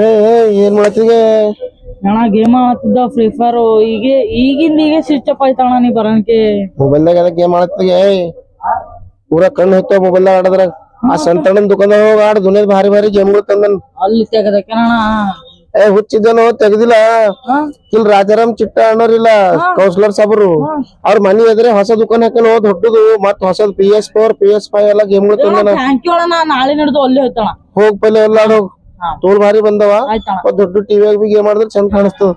ಏ ಏನ್ ಮಾಡತ್ತೀಗ? ಅಣ್ಣ ಗೇಮ್ ಆಡ್ತಿದ್ದ ಫ್ರೀ ಫೈರ್ ಈಗಿಂದ ಸ್ವಿಚ್ ಅಪ್ ಆಯ್ತಣ್ಣ ನೀ ಬರೋಣಕ್ಕೆ. ಮೊಬೈಲ್ದಾಗ ಎಲ್ಲ ಗೇಮ್ ಆಡತ್ತೀಗ? ಪೂರಾ ಕಣ್ಣು ಹೋಗ್ತಾವ ಮೊಬೈಲ್ದಾಗ ಆಡದ್ರ. ಆ ಸಂತಣ್ಣನ ದುಕಾನ್ದಾಗ ಹೋಗಿ ಆಡ, ದುನಿಯಾದ ಭಾರಿ ಭಾರಿ ಗೇಮ್ಗಳು ತಂದನ್. ಅಲ್ಲಿ ತೆಗದಕ್ಕೇನಣ್ಣ? ಹುಚ್ಚಿದ್ದನು ತೆಗ್ದಿಲ್ಲ. ಇಲ್ಲಿ ರಾಜಾರಾಮ್ ಚಿಟ್ಟ ಅನ್ನೋರಿಲ್ಲ, ಕೌನ್ಸಿಲರ್ ಸಾಬ್ರು, ಅವ್ರ ಮನಿ ಎದ್ರೆ ಹೊಸ ದುಕಾನ್ ಹಾಕನ ದೊಡ್ಡದು. ಮತ್ ಹೊಸದ್ PS4 PS5 ಎಲ್ಲ ಗೇಮ್ಗಳು ತಂದನ. ಥ್ಯಾಂಕ್ ಯು ಅಣ್ಣ, ನಾಳೆ ನಡೆದು ಅಲ್ಲೇ ಹೋಯ್ತಣ. ಹೋಗ್ ಪಲ್ಲೆ ಎಲ್ಲ ತೋಲ್ ಭಾರಿ ಬಂದವ. ದೊಡ್ಡ ಟಿವಿಯಾಗ ಬಿ ಗೇಮ್ ಮಾಡಿದ್ರೆ ಚಂದ ಕಾಣಿಸ್ತದ.